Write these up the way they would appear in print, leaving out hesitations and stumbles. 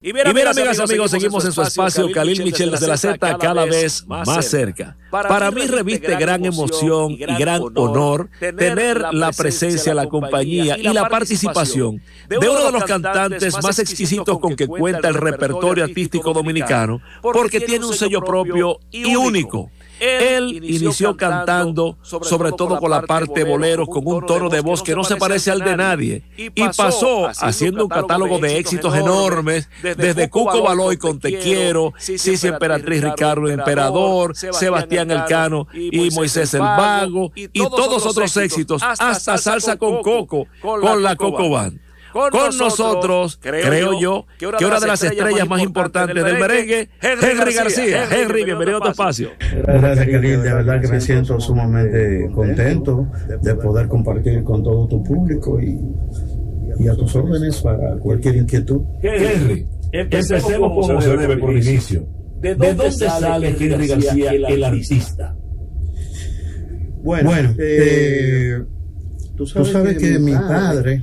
Y bien, amigas, amigos, seguimos en su espacio Khalil Michel desde la Z, cada vez más cerca. Para mí reviste gran emoción y gran honor tener la presencia, la compañía y la participación de uno de los cantantes más exquisitos con que cuenta el repertorio artístico dominicano, porque tiene un sello propio y único. Él inició cantando, sobre todo con la parte boleros, con un tono de voz que no se parece al de nadie, y pasó haciendo un catálogo de éxitos enormes, desde Cuco Baloy con Te Quiero, Sisi Emperatriz, Ricardo Emperador, Sebastián Elcano y Moisés el Vago, y todos otros éxitos, hasta Salsa con Coco, con la Coco Band. Con nosotros, creo yo, que una de las estrellas más importantes del merengue, Henry García. Henry, bienvenido a tu espacio. Gracias, Khalil. De verdad que me siento sumamente contento de poder compartir con todo tu público y a tus órdenes para cualquier inquietud. Henry, empecemos como se debe por el inicio. ¿De dónde sale Henry García, el artista? Bueno, tú sabes que mi padre...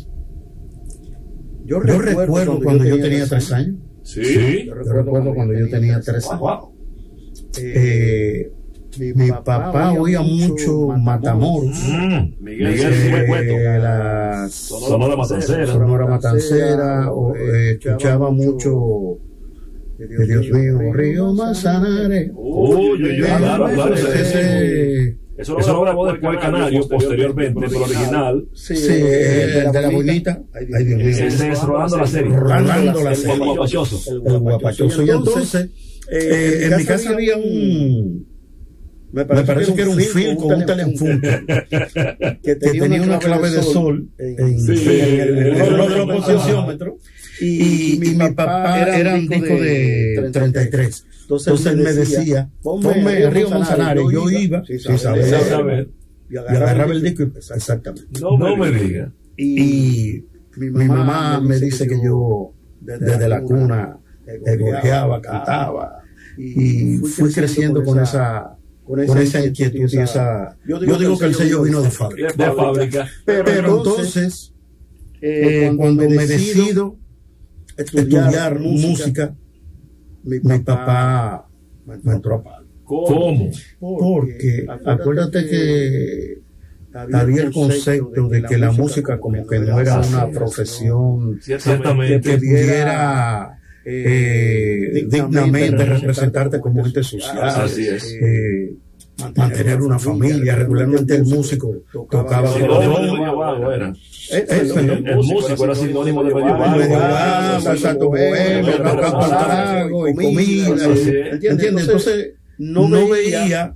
Yo recuerdo cuando yo tenía 3 años. Sí. Yo recuerdo cuando yo tenía 3 años. Mi papá oía mucho Matamoros. La Sonora Matancera. Sonora Matancera. Escuchaba mucho, Dios mío, Río Manzanares. Claro. Eso lo grabó después Canario, posteriormente, pero el original. Sí, el de la bonita. Ay, Dios mío. Ese es Rolando la serie. El guapachoso. El guapachoso. Y entonces, en mi casa había me parece que era un film con un telefunke que tenía una clave de sol en el reloj de los potenciómetros. Y mi papá era un disco de 33. Entonces él me decía, ponme Río Manzanares. Yo iba sin saber y agarraba el disco. Exactamente. No me diga. Y mi mamá me dice que yo desde la cuna gorjeaba, cantaba, y fui creciendo con esa inquietud y esa... Yo digo que el sello vino de fábrica. Pero entonces, cuando me decido estudiar música, mi papá me entró a palo. ¿Cómo? Porque acuérdate que había el concepto de que la música como que no era una profesión que pudiera dignamente representarte como ente social. Así es. Mantener una familia. Regularmente el músico tocaba el músico era sinónimo de medio vago, exacto, y comida, ¿entiendes? Entonces no veía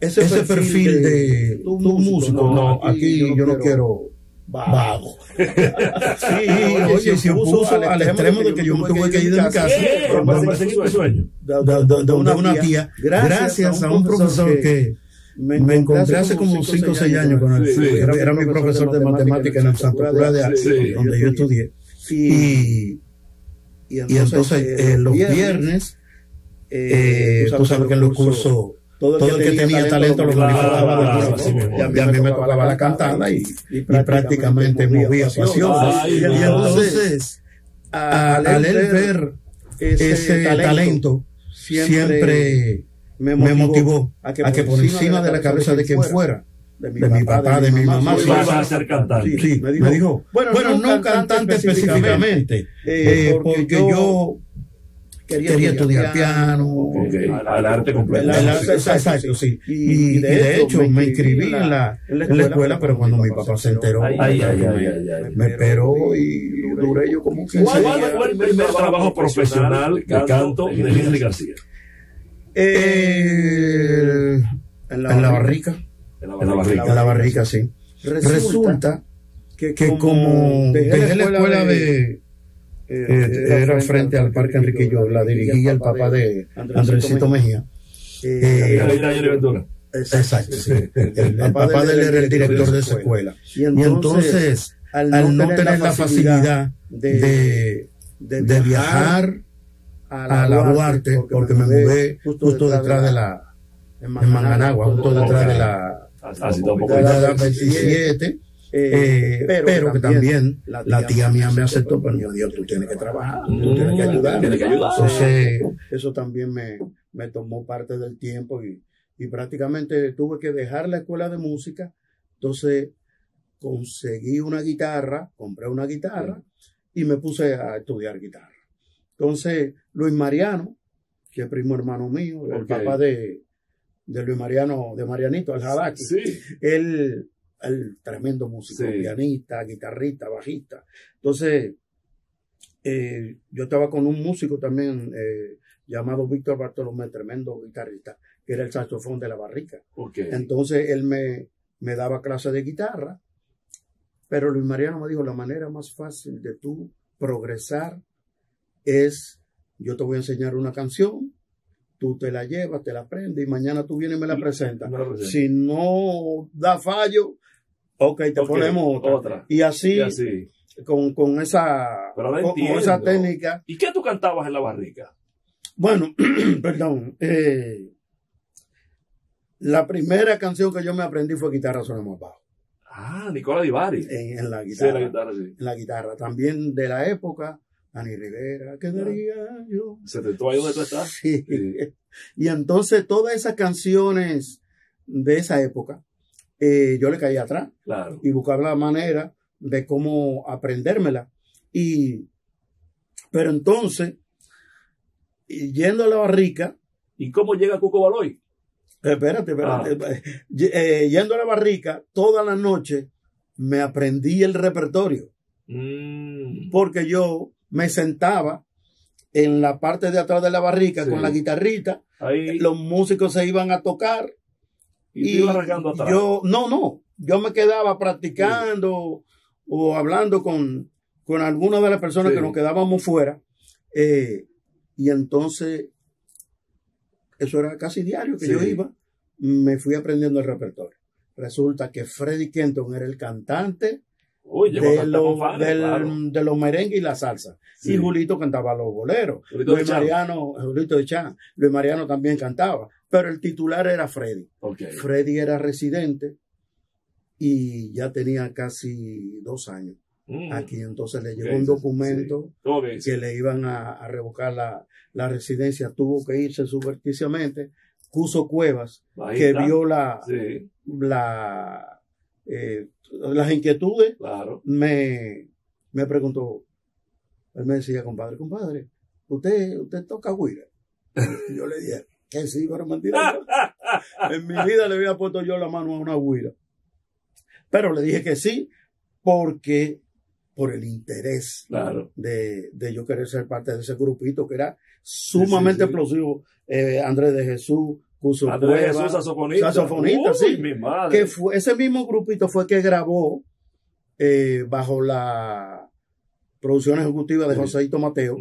ese perfil de tu músico. No, aquí yo no quiero vago. Sí, se puso al extremo de que yo me tuve que ir de mi casa de una tía, gracias a un profesor que me encontré hace como 5 o 6 años con él. Era mi profesor de matemáticas en el Santo Cura de Arte, donde yo estudié. Y entonces los viernes, tú sabes que en los cursos todo el que tenía talento lo manifestaba del profesor. Y a mí me tocaba la cantada y prácticamente movía pasión. Y entonces, al él ver ese talento, siempre me motivó a que por encima de la cabeza de quien fuera, de mi papá, de mi mamá, vas a ser cantante. Sí, me dijo, bueno, no cantante específicamente, porque yo quería estudiar piano, al arte completo. Exacto, sí. Y de hecho me inscribí en la escuela, pero cuando mi papá se enteró, me esperó y duré yo como 15 días. ¿Cuál fue el primer trabajo profesional de canto de Henry García? En la barrica. En la barrica, sí. Resulta que como dejé la escuela era frente al Parque Enriquillo, la dirigía el papá de Andresito Mejía. Exacto, sí. El papá de él era el director de esa escuela. Y entonces, al no tener la facilidad de viajar a la Duarte, porque me mudé justo detrás de en Manganagua, justo detrás de la 27, pero que también la tía mía me aceptó, pero yo digo, tú tienes que trabajar, tú tienes que ayudar. Entonces, eso también me tomó parte del tiempo y prácticamente tuve que dejar la escuela de música. Entonces conseguí una guitarra, compré una guitarra y me puse a estudiar guitarra. Entonces Luis Mariano, que es primo hermano mío, el papá de Luis Mariano, de Marianito, el Jadaki, él, el tremendo músico, pianista, guitarrista, bajista. Entonces, yo estaba con un músico también llamado Víctor Bartolomé, tremendo guitarrista, que era el saxofón de La Barrica. Entonces, él me daba clases de guitarra, pero Luis Mariano me dijo, la manera más fácil de tú progresar es, yo te voy a enseñar una canción, tú te la llevas, te la aprendes y mañana tú vienes y me la presentas. Si no da fallo, te ponemos otra. Y así. Con esa técnica. ¿Y qué tú cantabas en La Barrica? Bueno, perdón. La primera canción que yo me aprendí fue Guitarra Suena Más Bajo. Nicola Di Bari. En la guitarra. Sí, la guitarra, sí. En la guitarra. También de la época, Ani Rivera, ¿qué diría yo? ¿Se te ahí donde tú estás? Sí. Y entonces todas esas canciones de esa época, yo le caía atrás. Claro. Y buscaba la manera de cómo aprendérmela. Pero entonces, yendo a La Barrica. ¿Y cómo llega Cuco Baloy? Espérate. Yendo a La Barrica, toda la noche me aprendí el repertorio. Porque yo me sentaba en la parte de atrás de La Barrica con la guitarrita. Ahí. Los músicos se iban a tocar. Y iba arrancando atrás. Yo me quedaba practicando o hablando con alguna de las personas que nos quedábamos fuera. Y entonces, eso era casi diario que yo iba, me fui aprendiendo el repertorio. Resulta que Freddy Kenton era el cantante de los merengues y la salsa. Y Julito cantaba los boleros. Luis Mariano también cantaba. Pero el titular era Freddy. Freddy era residente y ya tenía casi 2 años aquí. Entonces le llegó un documento que le iban a revocar la residencia. Tuvo que irse subrepticiamente. Cuso Cuevas, que vio las inquietudes, me preguntó. Él me decía, compadre, ¿usted toca güira? Yo le dije que sí, pero mentira. En mi vida le había puesto yo la mano a una güira. Pero le dije que sí, porque por el interés de yo querer ser parte de ese grupito que era sumamente explosivo. Andrés de Jesús, Cuso Cuevas, saxofonista, sí. Mi madre. Que fue, ese mismo grupito fue que grabó bajo la producción ejecutiva de Joséito Mateo,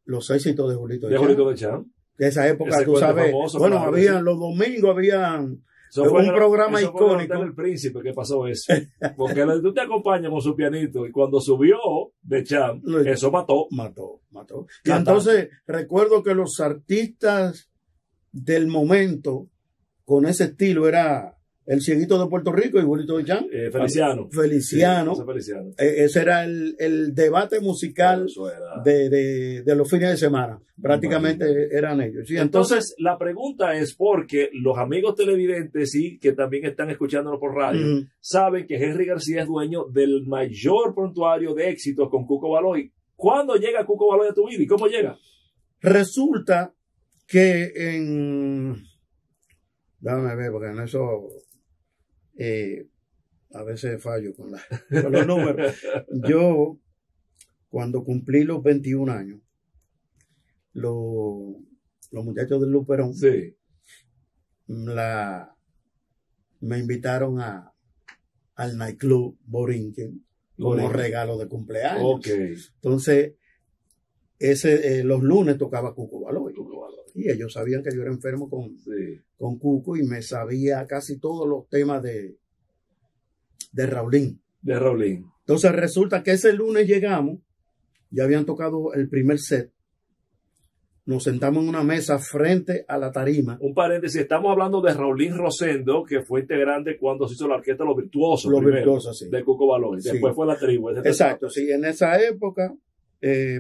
los éxitos de Julito de Cham. De esa época, tú sabes. Famoso, habían los domingos, habían un programa icónico. El Príncipe que pasó eso. Porque tú te acompañas con su pianito y cuando subió de Cham, eso mató. Y entonces recuerdo que los artistas del momento con ese estilo era el Cieguito de Puerto Rico y Julito de Cham. Feliciano. Ese era el debate musical de los fines de semana. Prácticamente eran ellos. ¿Sí? Entonces, la pregunta es porque los amigos televidentes que también están escuchándonos por radio, saben que Henry García es dueño del mayor prontuario de éxitos con Cuco Baloy. ¿Cuándo llega Cuco Baloy a tu vida y cómo llega? Resulta que déjame ver, porque en eso a veces fallo con los números. Yo, cuando cumplí los 21 años, los muchachos del Luperón me invitaron al nightclub Borinquen como regalo de cumpleaños. Entonces, los lunes tocaba Cuco Baloy. Y ellos sabían que yo era enfermo con Cuco y me sabía casi todos los temas de Raulín. Entonces resulta que ese lunes llegamos, ya habían tocado el primer set nos sentamos en una mesa frente a la tarima. Un paréntesis, estamos hablando de Raulín Rosendo, que fue integrante cuando se hizo la orquesta Los Virtuosos, sí. De Cuco Baloy. Sí. Después fue la tribu. Exacto, sí, en esa época,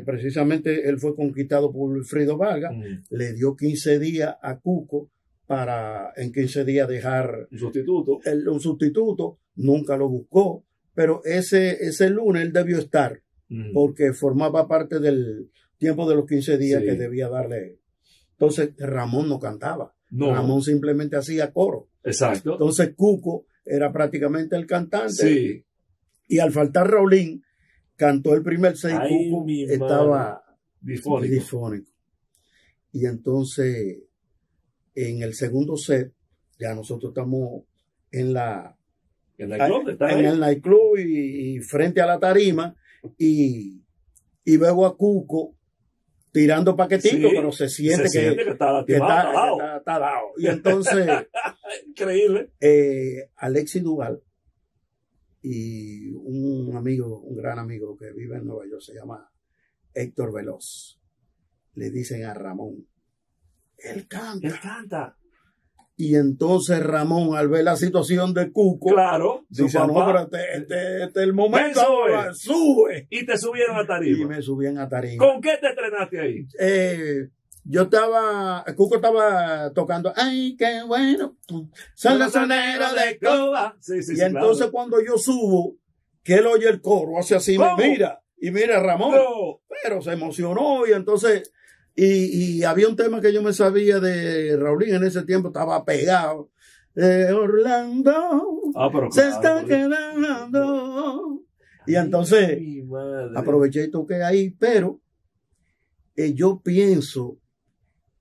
precisamente él fue conquistado por Wilfrido Vargas, le dio 15 días a Cuco para en 15 días dejar un sustituto, nunca lo buscó, pero ese lunes él debió estar, porque formaba parte del tiempo de los 15 días que debía darle. Entonces Ramón no cantaba, Ramón simplemente hacía coro. Exacto. Entonces Cuco era prácticamente el cantante. Sí. Y al faltar Raulín, cantó el primer set y Cuco estaba difónico. Y entonces, en el segundo set, ya nosotros estamos en el nightclub y frente a la tarima, y veo a Cuco tirando paquetitos, pero se siente que está dado. Y entonces, increíble. Alexis Duval y un gran amigo que vive en Nueva York, se llama Héctor Veloz, le dicen a Ramón, él canta. Y entonces Ramón, al ver la situación de Cuco, dice, no, pero este es el momento, sube. Y te subieron a tarima. Y me subían a tarima. ¿Con qué te estrenaste ahí? Cuco estaba tocando, ay, qué bueno, son los soneros de Cuba. Sí, entonces cuando yo subo, que él oye el coro, hace así, me mira, y mira Ramón, pero se emocionó, y entonces, y había un tema que yo me sabía de Raulín en ese tiempo, estaba pegado, Orlando, se está quedando, y entonces, aproveché y toqué ahí, pero yo pienso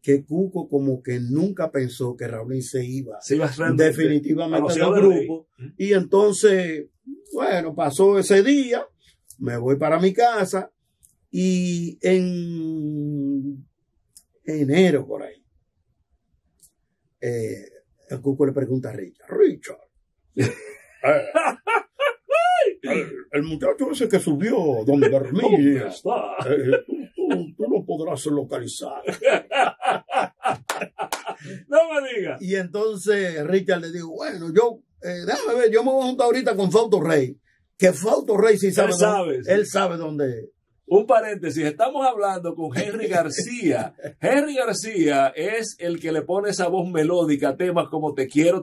que Cuco como que nunca pensó que Raulín se iba definitivamente al grupo. Y entonces, bueno, pasó ese día, me voy para mi casa y en enero por ahí, el Cuco le pregunta a Richard, el muchacho ese que subió donde dormía, tú lo podrás localizar. No me digas. Y entonces Richard le dijo, bueno, déjame ver, yo me voy a juntar ahorita con Fausto Rey, que Fausto Rey sí sabe él sabe dónde. Un paréntesis, estamos hablando con Henry García. Henry García es el que le pone esa voz melódica a temas como Te quiero,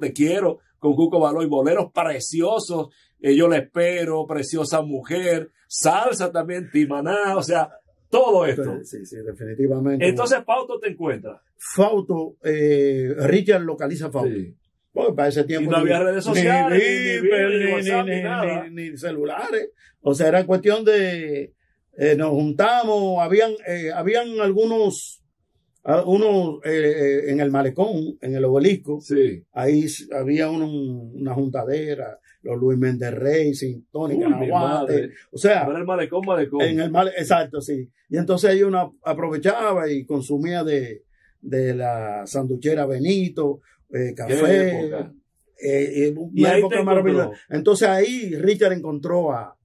con Cuco Baloy, boleros preciosos, Yo le espero, Preciosa mujer, salsa también, Timaná, o sea, todo esto. Sí, definitivamente. Entonces Fausto te encuentra. Fausto, Richard localiza a Fausto. Sí. Bueno, para ese tiempo no había redes sociales, ni celulares. O sea, era cuestión de nos juntamos, habían algunos en el malecón, en el obelisco. Sí. Ahí había una juntadera, los Luis Méndez Racing, Tony Canaguate. O sea, el malecón. Exacto, sí. Y entonces uno aprovechaba y consumía de la sanduchera Benito, café. Una época maravillosa. Entonces ahí Richard encontró a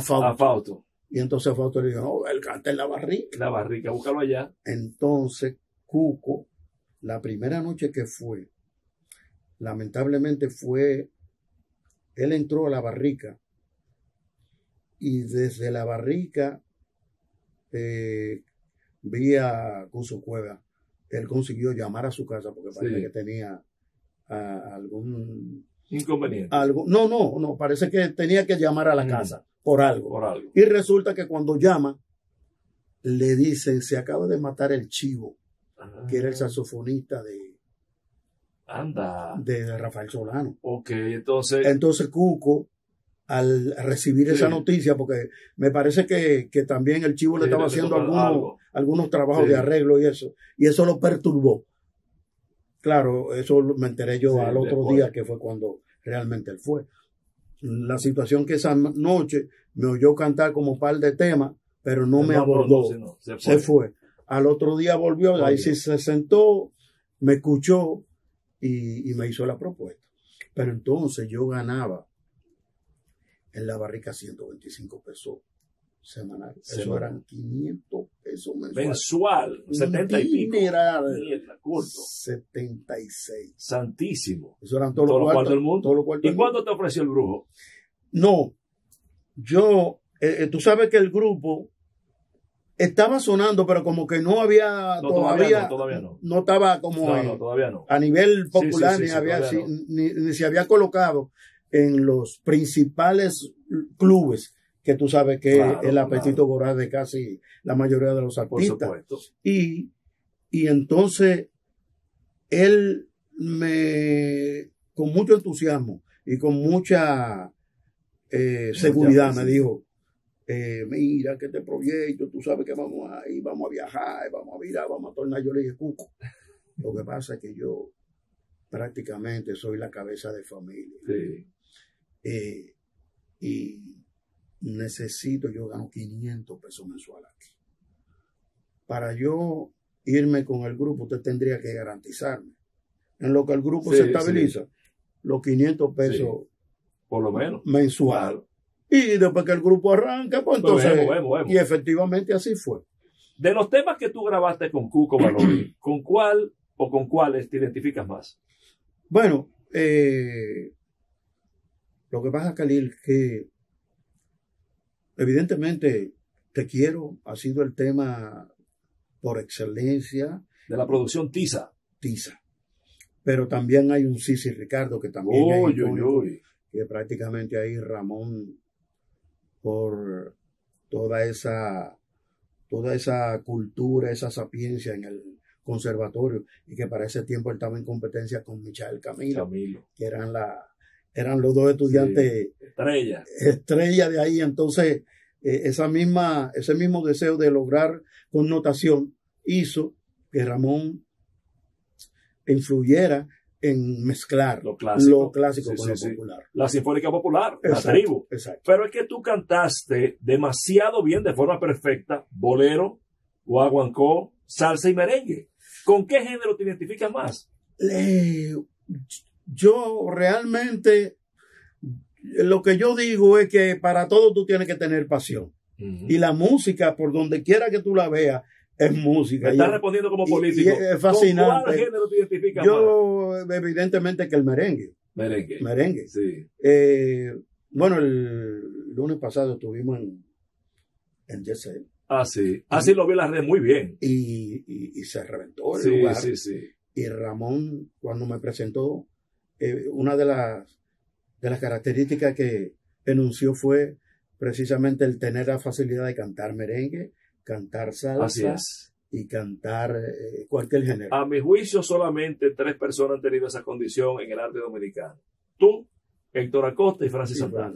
Fausto. Y entonces Fausto le dijo, no, él canta en la barrica. La barrica, búscalo allá. Entonces, Cuco, la primera noche que fue, lamentablemente él entró a la barrica y desde la barrica vi a Cuso Cueva. Él consiguió llamar a su casa porque parece que tenía algún inconveniente. No, parece que tenía que llamar a la casa. Por algo. Y resulta que cuando llama, le dicen, se acaba de matar el Chivo, que era el saxofonista de Rafael Solano. Ok, entonces Cuco, al recibir esa noticia, porque me parece que también el Chivo le estaba haciendo algunos trabajos de arreglo y eso lo perturbó. Claro, eso me enteré yo al otro día, que fue cuando realmente él fue. La situación que esa noche me oyó cantar como un par de temas, pero no me abordó. Se fue. Al otro día volvió, ahí sí se sentó, me escuchó y me hizo la propuesta. Pero entonces yo ganaba en la barrica 125 pesos semanal. Eso eran 500 pesos mensual. 70 y pico. Dineral. 76. Santísimo. Santísimo. Eso eran todos los cuartos del mundo. ¿Y cuándo te ofreció el brujo? No. Yo, tú sabes que el grupo estaba sonando, pero como que no había todavía no estaba como todavía no. A nivel popular, sí, ni se había colocado en los principales clubes, que tú sabes que el apetito voraz de casi la mayoría de los artistas. Por supuesto. Y entonces él con mucho entusiasmo y con mucha seguridad me dijo, mira que este proyecto, tú sabes que vamos a ir, vamos a viajar, vamos a virar, vamos a tornar. Yo le dije, Cuco, lo que pasa es que yo prácticamente soy la cabeza de familia. Sí. Y necesito, yo gano 500 pesos mensuales aquí. Para yo irme con el grupo, usted tendría que garantizarme. En lo que el grupo se estabiliza, los 500 pesos por lo menos mensual. Claro. Y después que el grupo arranca, pues entonces... Vemos. Y efectivamente así fue. De los temas que tú grabaste con Cuco Valori, ¿con cuál o con cuáles te identificas más? Bueno, lo que pasa, Khalil, que evidentemente Te Quiero ha sido el tema por excelencia. De la producción Tiza. Pero también hay un Sisi Ricardo que también es icónico, que prácticamente ahí Ramón, por toda esa cultura, esa sapiencia en el conservatorio, y que para ese tiempo él estaba en competencia con Michael Camilo. Que eran los dos estudiantes estrella de ahí. Entonces ese mismo deseo de lograr connotación hizo que Ramón influyera en mezclar lo clásico con lo popular. La Sinfónica Popular, exacto, la tribu. Exacto. Pero es que tú cantaste demasiado bien, de forma perfecta, bolero, guaguancó, salsa y merengue. ¿Con qué género te identificas más? Yo realmente, lo que yo digo es que para todo tú tienes que tener pasión. Y la música, por donde quiera que tú la veas, es música. Me estás respondiendo como político. Es fascinante. ¿Con cuál género te identificas más? Evidentemente que el merengue. Merengue. Sí. Bueno, el lunes pasado estuvimos en Yesel. Sí. Así lo vi en la red muy bien. Y se reventó el lugar. Sí. Y Ramón, cuando me presentó, una de las características que enunció fue precisamente el tener la facilidad de cantar merengue, cantar salsa y cantar cualquier género. A mi juicio, solamente 3 personas han tenido esa condición en el arte dominicano. Tú, Héctor Acosta y Francis Santana.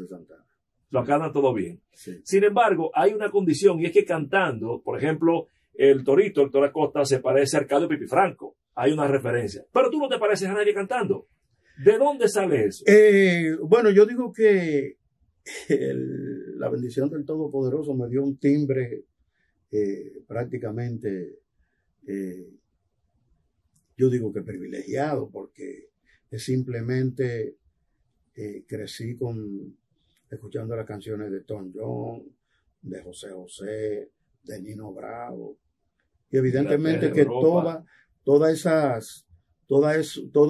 Lo cantan todo bien. Sí. Sin embargo, hay una condición, y es que cantando, por ejemplo, el torito, Héctor Acosta, se parece a Arcadio Pipifranco. Hay una referencia. Pero tú no te pareces a nadie cantando. ¿De dónde sale eso? Bueno, yo digo que la bendición del Todopoderoso me dio un timbre prácticamente, yo digo que privilegiado, porque simplemente crecí escuchando las canciones de Tom Jones, de José José, de Nino Bravo, y evidentemente que todos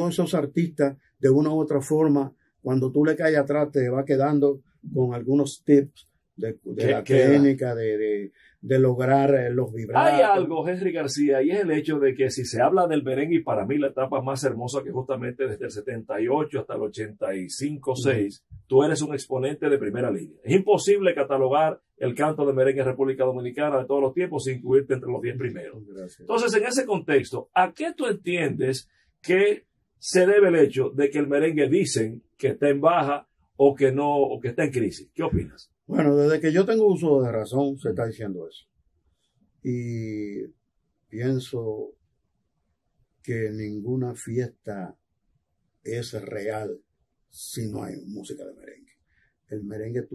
esos artistas, de una u otra forma, cuando tú le caes atrás, te va quedando con algunos tips de la técnica, de lograr los vibratos. Hay algo, Henry García, y es el hecho de que si se habla del merengue, y para mí la etapa más hermosa, que justamente desde el 78 hasta el 85-6, tú eres un exponente de primera línea. Es imposible catalogar el canto de merengue en República Dominicana de todos los tiempos sin incluirte entre los 10 primeros. Gracias. Entonces, en ese contexto, ¿a qué tú entiendes que se debe el hecho de que el merengue dicen que está en baja o que no, o que está en crisis? ¿Qué opinas? Bueno, desde que yo tengo uso de razón se está diciendo eso. Y pienso que ninguna fiesta es real si no hay música de merengue. El merengue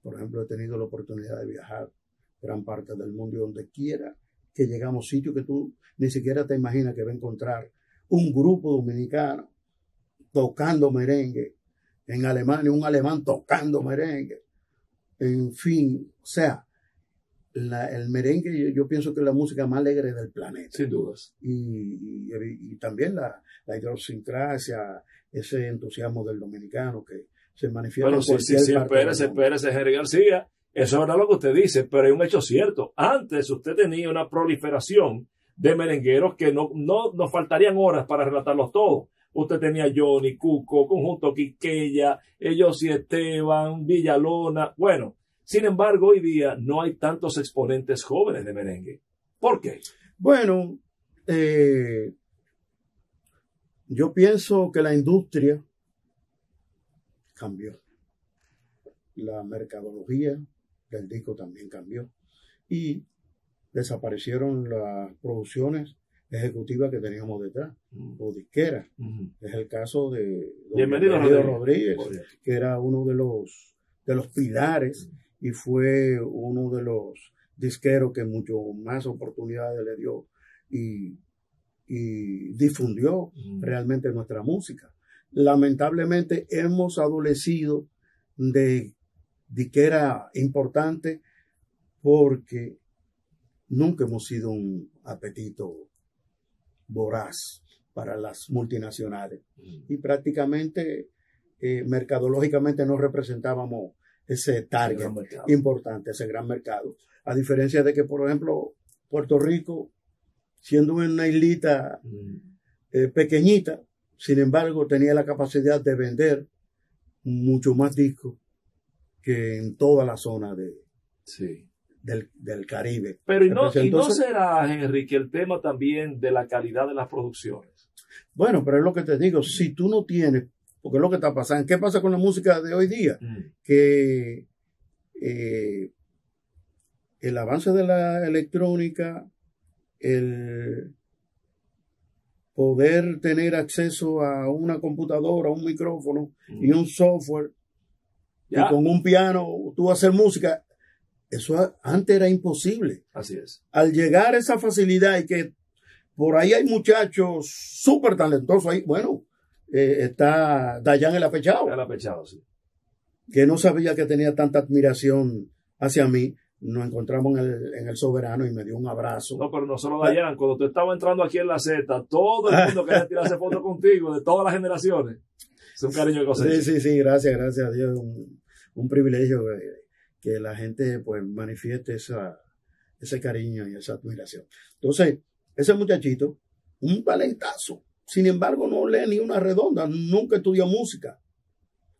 por ejemplo, he tenido la oportunidad de viajar gran parte del mundo, y donde quiera que llegamos, sitios que tú ni siquiera te imaginas que va a encontrar un grupo dominicano tocando merengue. En Alemania, un alemán tocando merengue. En fin, o sea, el merengue yo pienso que es la música más alegre del planeta. Sin dudas. Y también la idiosincrasia, ese entusiasmo del dominicano que se manifiesta en cualquier parte. Espérese, Henry García. Eso es verdad lo que usted dice, pero hay un hecho cierto. Antes usted tenía una proliferación de merengueros que no nos faltarían horas para relatarlos todos. Usted tenía Johnny, Cuco, Conjunto Quiqueya, Yossi Esteban, Villalona. Bueno, sin embargo, hoy día no hay tantos exponentes jóvenes de merengue. ¿Por qué? Bueno, yo pienso que la industria cambió. La mercadología del disco también cambió. Y desaparecieron las producciones ejecutivas que teníamos detrás, o disqueras. Es el caso de Bienvenido Rodríguez, que era uno de los pilares y fue uno de los disqueros que mucho más oportunidades le dio y difundió realmente nuestra música. Lamentablemente hemos adolecido de disquera importante porque nunca hemos sido un apetito voraz para las multinacionales y prácticamente mercadológicamente no representábamos ese target importante, ese gran mercado. A diferencia de que, por ejemplo, Puerto Rico, siendo una islita pequeñita, sin embargo, tenía la capacidad de vender mucho más discos que en toda la zona del Caribe. Pero ¿y no será, Henry, que el tema también de la calidad de las producciones? Bueno, pero es lo que te digo, si tú no tienes, porque es lo que está pasando, ¿qué pasa con la música de hoy día? Que el avance de la electrónica, el poder tener acceso a una computadora, un micrófono y un software, y con un piano tú hacer música, eso antes era imposible. Así es. Al llegar esa facilidad y que por ahí hay muchachos súper talentosos ahí, bueno, está Dayan el Apechado. El Apechado, sí. Que no sabía que tenía tanta admiración hacia mí. Nos encontramos en el Soberano y me dio un abrazo. No, pero no solo Dayan. Cuando tú estabas entrando aquí en la Z, todo el mundo quería tirarse fotos contigo, de todas las generaciones. Es un cariño de cosecha. Sí, gracias a Dios. Un privilegio que la gente pues manifieste ese cariño y esa admiración. Entonces, ese muchachito, un talentazo. Sin embargo, no lee ni una redonda, nunca estudió música.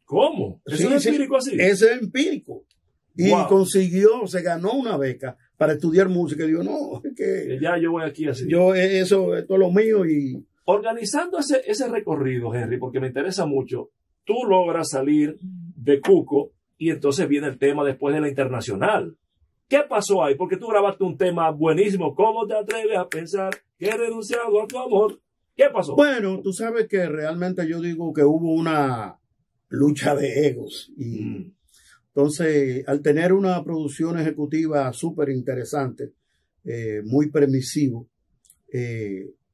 ¿Cómo? ¿Eso es empírico así? Ese es empírico. Y se ganó una beca para estudiar música. Y digo, no, es que ya yo voy aquí así. Esto es lo mío. Y organizando ese recorrido, Henry, porque me interesa mucho, tú logras salir de Cuco y entonces viene el tema después de la internacional. ¿Qué pasó ahí? Porque tú grabaste un tema buenísimo. ¿Cómo te atreves a pensar que he renunciado a tu amor? ¿Qué pasó? Bueno, tú sabes que realmente yo digo que hubo una lucha de egos. Y entonces, al tener una producción ejecutiva súper interesante, muy permisivo.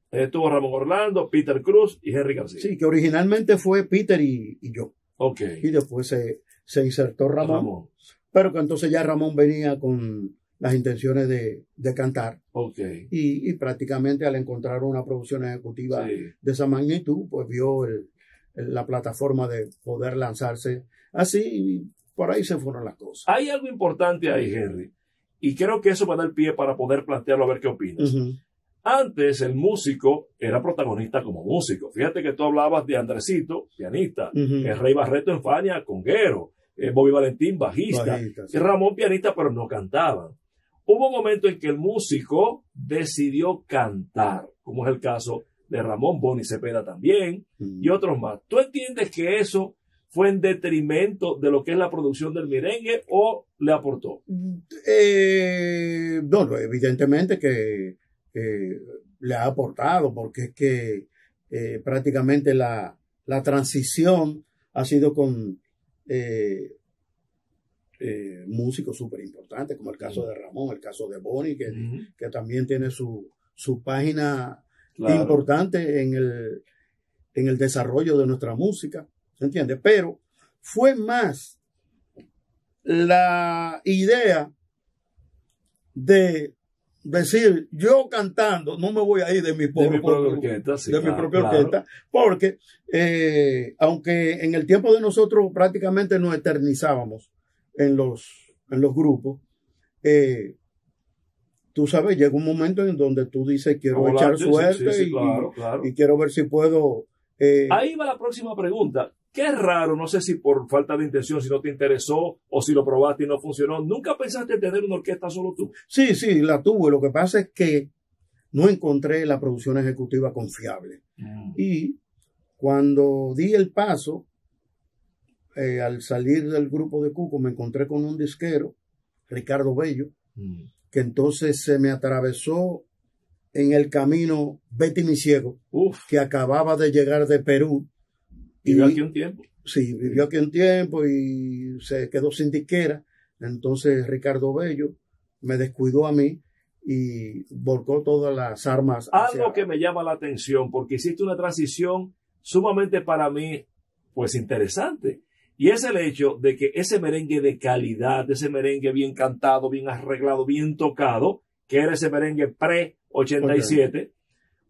Estuvo Ramón Orlando, Peter Cruz y Henry García. Sí, que originalmente fue Peter y yo. Ok. Y después se insertó Ramón. Pero que entonces ya Ramón venía con las intenciones de cantar. Okay. Y prácticamente al encontrar una producción ejecutiva de esa magnitud, pues vio la plataforma de poder lanzarse así y por ahí se fueron las cosas. Hay algo importante ahí, Henry, y creo que eso va a dar pie para poder plantearlo a ver qué opinas. Antes el músico era protagonista como músico. Fíjate que tú hablabas de Andresito, pianista, el Rey Barreto en Fania, conguero, Bobby Valentín, bajista, y Ramón, pianista, pero no cantaban. Hubo un momento en que el músico decidió cantar, como es el caso de Ramón, Bonnie Cepeda también, y otros más. ¿Tú entiendes que eso fue en detrimento de lo que es la producción del merengue o le aportó? No, evidentemente que le ha aportado, porque es que prácticamente la transición ha sido con músicos súper importantes, como el caso de Ramón, el caso de Bonnie, que también tiene su página importante en el desarrollo de nuestra música, ¿se entiende? Pero fue más la idea de decir, yo cantando, no me voy a ir de mi propia orquesta, sí, de mi propia orquesta, porque aunque en el tiempo de nosotros prácticamente nos eternizábamos en los grupos, tú sabes, llega un momento en donde tú dices, quiero echar suerte y quiero ver si puedo. Ahí va la próxima pregunta. Qué raro, no sé si por falta de intención, si no te interesó o si lo probaste y no funcionó. ¿Nunca pensaste tener una orquesta solo tú? Sí, la tuve. Lo que pasa es que no encontré la producción ejecutiva confiable. Y cuando di el paso, al salir del grupo de Cuco, me encontré con un disquero, Ricardo Bello, que entonces se me atravesó en el camino Betty Mi Ciego, que acababa de llegar de Perú. ¿Vivió aquí un tiempo? Sí, vivió aquí un tiempo y se quedó sin disquera. Entonces Ricardo Bello me descuidó a mí y volcó todas las armas. Algo que me llama la atención, porque hiciste una transición sumamente para mí, pues interesante. Y es el hecho de que ese merengue de calidad, ese merengue bien cantado, bien arreglado, bien tocado, que era ese merengue pre-87,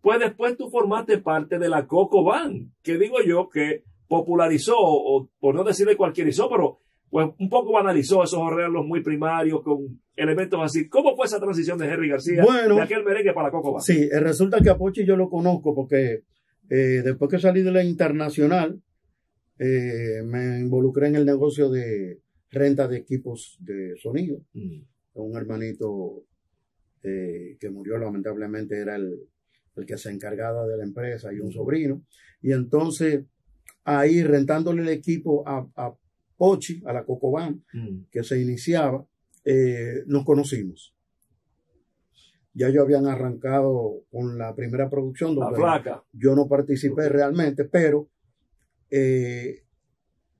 pues después tú formaste parte de la Coco Band, que digo yo que popularizó, o por no decirle cualquierizó, pero pues un poco banalizó esos arreglos muy primarios con elementos así. ¿Cómo fue esa transición de Henry García de aquel merengue para la Coco Band? Sí, resulta que a Pochi yo lo conozco porque después que salí de la Internacional, me involucré en el negocio de renta de equipos de sonido. Un hermanito que murió lamentablemente era el que se encargaba de la empresa, y un sobrino. Y entonces ahí rentándole el equipo a Pochi, a la Coco Band, que se iniciaba, nos conocimos. Ya ellos habían arrancado con la primera producción, donde yo no participé realmente, pero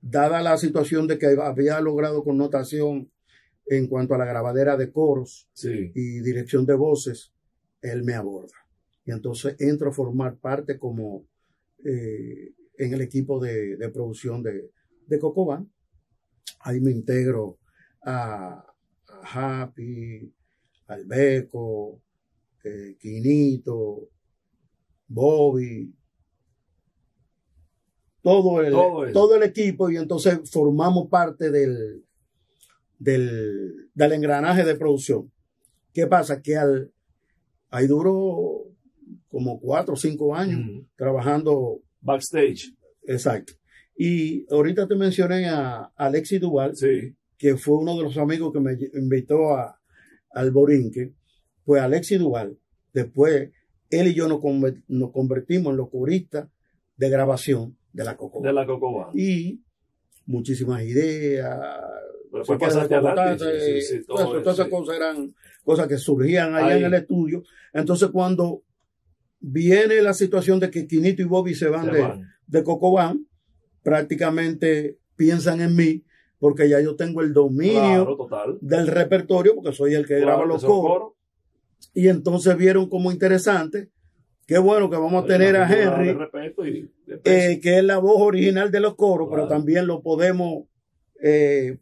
dada la situación de que había logrado connotación en cuanto a la grabadera de coros y dirección de voces, él me aborda. Y entonces entro a formar parte como en el equipo de producción de Coco Band. Ahí me integro a Happy, al Beco, Quinito, Bobby, todo el equipo, y entonces formamos parte del engranaje de producción. ¿Qué pasa? Que ahí duró como 4 o 5 años trabajando backstage. Exacto. Y ahorita te mencioné a Alexis Duval, que fue uno de los amigos que me invitó al Borinque. Pues Alexis Duval, después él y yo nos convertimos en los coristas de grabación de la Coco Band. Y muchísimas ideas. Todas esas cosas eran cosas que surgían allá en el estudio. Entonces cuando viene la situación de que Quinito y Bobby se van de Coco Band, prácticamente piensan en mí, porque ya yo tengo el dominio del repertorio, porque soy el que graba los coros. Y entonces vieron como interesante, qué bueno que vamos a tener a Henry, que es la voz original de los coros, pero también lo podemos que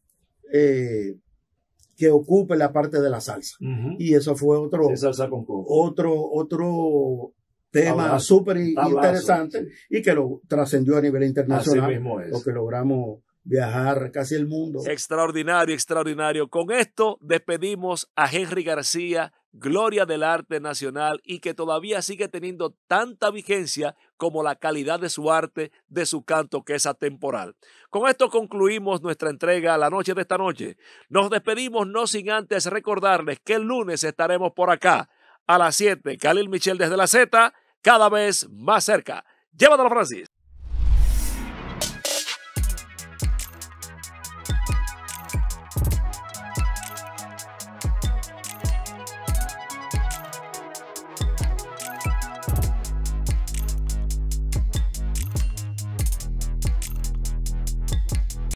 ocupe la parte de la salsa. Y eso fue otro tema súper interesante y que lo trascendió a nivel internacional, porque logramos viajar casi el mundo. Extraordinario, extraordinario. Con esto despedimos a Henry García, gloria del arte nacional, y que todavía sigue teniendo tanta vigencia como la calidad de su arte, de su canto, que es atemporal. Con esto concluimos nuestra entrega a la noche de esta noche. Nos despedimos no sin antes recordarles que el lunes estaremos por acá a las 7. Khalil Michel desde la Z, cada vez más cerca. Llévatelo, Francis.